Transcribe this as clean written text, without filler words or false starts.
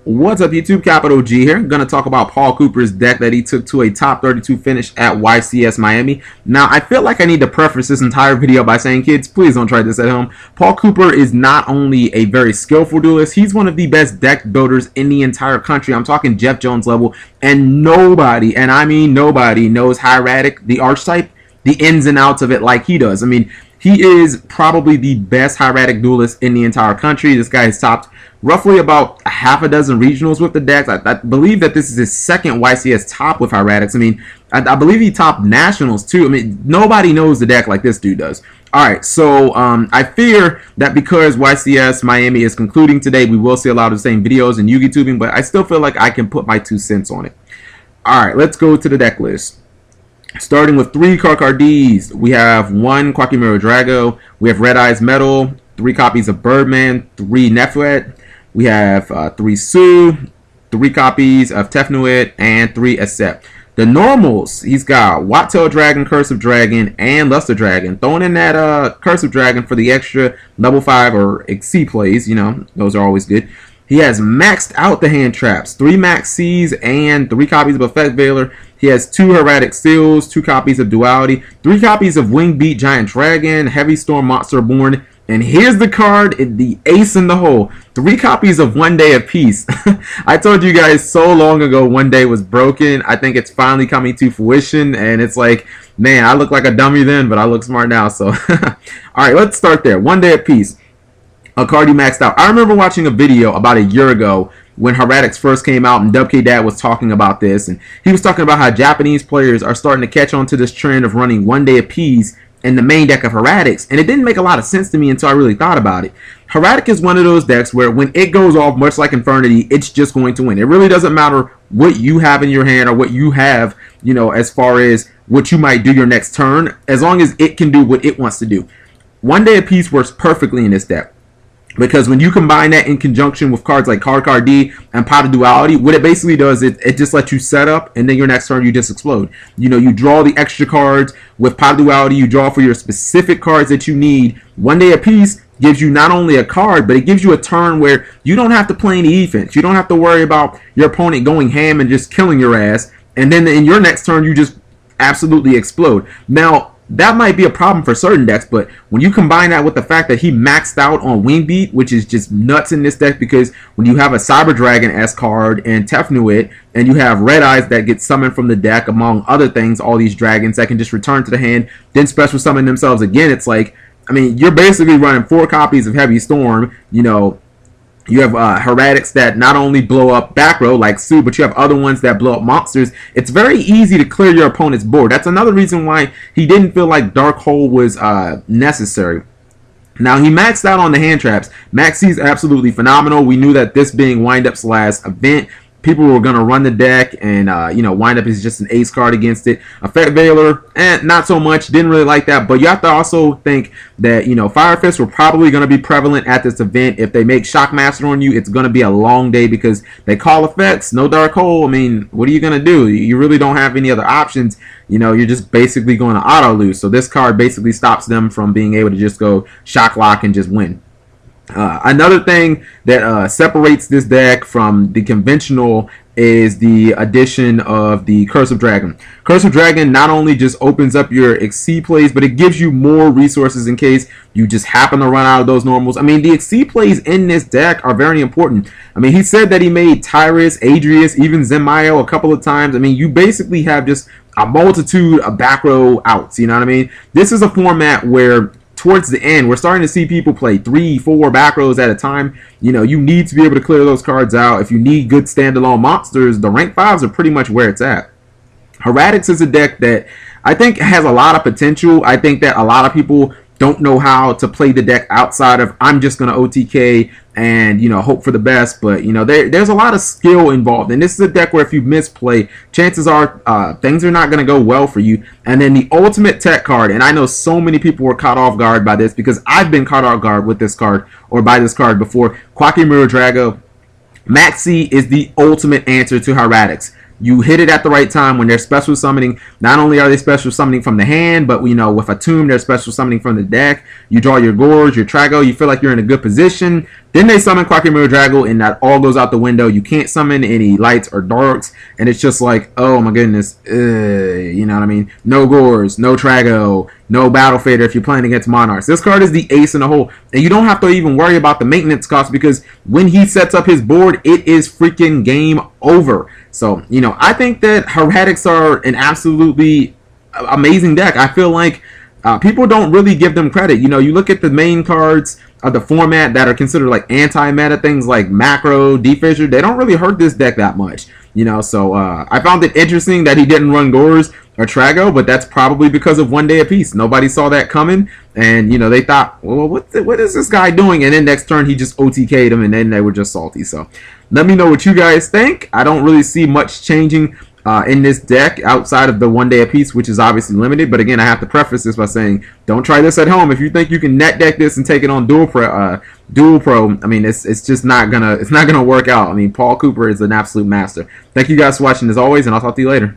What's up, YouTube? Capital G here. I'm going to talk about Paul Cooper's deck that he took to a top 32 finish at YCS Miami. Now, I feel like I need to preface this entire video by saying, kids, please don't try this at home. Paul Cooper is not only a very skillful duelist, he's one of the best deck builders in the entire country. I'm talking Jeff Jones level, and nobody, and I mean nobody, knows Hieratic, the archetype, the ins and outs of it like he does. I mean, he is probably the best Hieratic duelist in the entire country. This guy has topped roughly about a half a dozen regionals with the decks. I believe that this is his second YCS top with Hieratics. I mean, I believe he topped nationals too. I mean, nobody knows the deck like this dude does. Alright, so I fear that because YCS Miami is concluding today, we will see a lot of the same videos and YugiTubing, but I still feel like I can put my 2 cents on it. Alright, let's go to the deck list. Starting with 3 CardCar Ds, we have 1 Quackimiro Drago, we have Red Eyes Metal, 3 copies of Birdman, 3 Nefret, we have 3 Sue, 3 copies of Tefnuit, and 3 Accept. The normals, he's got Watt-Tail Dragon, Cursive Dragon, and Luster Dragon. Throwing in that Cursive Dragon for the extra level 5 or C plays, you know, those are always good. He has maxed out the hand traps, 3 Maxx Cs and 3 copies of Effect Veiler. He has 2 Hieratic Seals, 2 copies of Duality, 3 copies of Wingbeat Giant Dragon, Heavy Storm Monster Born, and here's the card, the ace in the hole, 3 copies of One Day of Peace. I told you guys so long ago One Day was broken. I think it's finally coming to fruition, and it's like, man, I look like a dummy then, but I look smart now. So, alright, let's start there. One Day of Peace. A card he maxed out. I remember watching a video about a year ago when Hieratics first came out, and WK was talking about this, and he was talking about how Japanese players are starting to catch on to this trend of running One Day of Peace in the main deck of Hieratics, and it didn't make a lot of sense to me until I really thought about it. Hieratic is one of those decks where when it goes off, much like Infernity, it's just going to win. It really doesn't matter what you have in your hand or what you have, you know, as far as what you might do your next turn, as long as it can do what it wants to do. One Day of Peace works perfectly in this deck, because when you combine that in conjunction with cards like CardCar D and Pot of Duality, what it basically does is it just lets you set up, and then your next turn you just explode. You know, you draw the extra cards. With Pot of Duality, you draw for your specific cards that you need. One Day of Peace gives you not only a card, but it gives you a turn where you don't have to play any defense. You don't have to worry about your opponent going ham and just killing your ass, and then in your next turn you just absolutely explode. Now, that might be a problem for certain decks, but when you combine that with the fact that he maxed out on Wingbeat, which is just nuts in this deck, because when you have a Cyber Dragon S card and Tefnuit, and you have Red Eyes that get summoned from the deck, among other things, all these dragons that can just return to the hand, then special summon themselves again, it's like, I mean, you're basically running 4 copies of Heavy Storm, you know. You have Hieratics that not only blow up back row like Sue, but you have other ones that blow up monsters. It's very easy to clear your opponent's board. That's another reason why he didn't feel like Dark Hole was necessary. Now, he maxed out on the hand traps. Maxx C is absolutely phenomenal. We knew that this being Wind-Up's last event, people were going to run the deck, and, you know, Wind-Up is just an ace card against it. Effect Veiler, not so much. Didn't really like that. But you have to also think that, you know, Fire Fists were probably going to be prevalent at this event. If they make Shockmaster on you, it's going to be a long day because they call effects. No Dark Hole. I mean, what are you going to do? You really don't have any other options. You know, you're just basically going to auto-lose. So this card basically stops them from being able to just go Shock Lock and just win. Another thing that separates this deck from the conventional is the addition of the Cursive Dragon. Cursive Dragon not only just opens up your XC plays, but it gives you more resources in case you just happen to run out of those normals. I mean, the XC plays in this deck are very important. I mean, he said that he made Tyrus, Adrius, even Zenmayo a couple of times. I mean, you basically have just a multitude of back row outs, you know what I mean? This is a format where towards the end, we're starting to see people play 3-4 back rows at a time. You know, you need to be able to clear those cards out. If you need good standalone monsters, the rank 5s are pretty much where it's at. Hieratics is a deck that I think has a lot of potential. I think that a lot of people don't know how to play the deck outside of I'm just going to OTK and, you know, hope for the best. But, you know, there's a lot of skill involved. And this is a deck where if you misplay, chances are things are not going to go well for you. And then the ultimate tech card, and I know so many people were caught off guard by this because I've been caught off guard with this card or by this card before. Quackimiro Drago. Maxx C is the ultimate answer to Hieratics. you hit it at the right time when they're special summoning. Not only are they special summoning from the hand, but you know, with a tomb, they're special summoning from the deck. You draw your Gorz, your Drago, you feel like you're in a good position. Then they summon Drago, and that all goes out the window. You can't summon any lights or darks, and it's just like, oh my goodness, you know what I mean? No Gorz, no Drago, no Battle Fader if you're playing against Monarchs. This card is the ace in the hole, and you don't have to even worry about the maintenance cost, because when he sets up his board, it is freaking game over. So, you know, I think that Hieratics are an absolutely amazing deck. I feel like people don't really give them credit. You know, you look at the main cards of the format that are considered like anti-meta, things like Macro, D-Fissure, they don't really hurt this deck that much. You know, so I found it interesting that he didn't run Gorz or Drago, but that's probably because of 1 day apiece. Nobody saw that coming, and you know, they thought, well, what is this guy doing? And then next turn he just OTK'd him, and then they were just salty. So let me know what you guys think. I don't really see much changing in this deck outside of the 1 day apiece, which is obviously limited. But again, I have to preface this by saying, don't try this at home. If you think you can net deck this and take it on dual pro, I mean, it's just not gonna work out. I mean, Paul Cooper is an absolute master. Thank you guys for watching as always, and I'll talk to you later.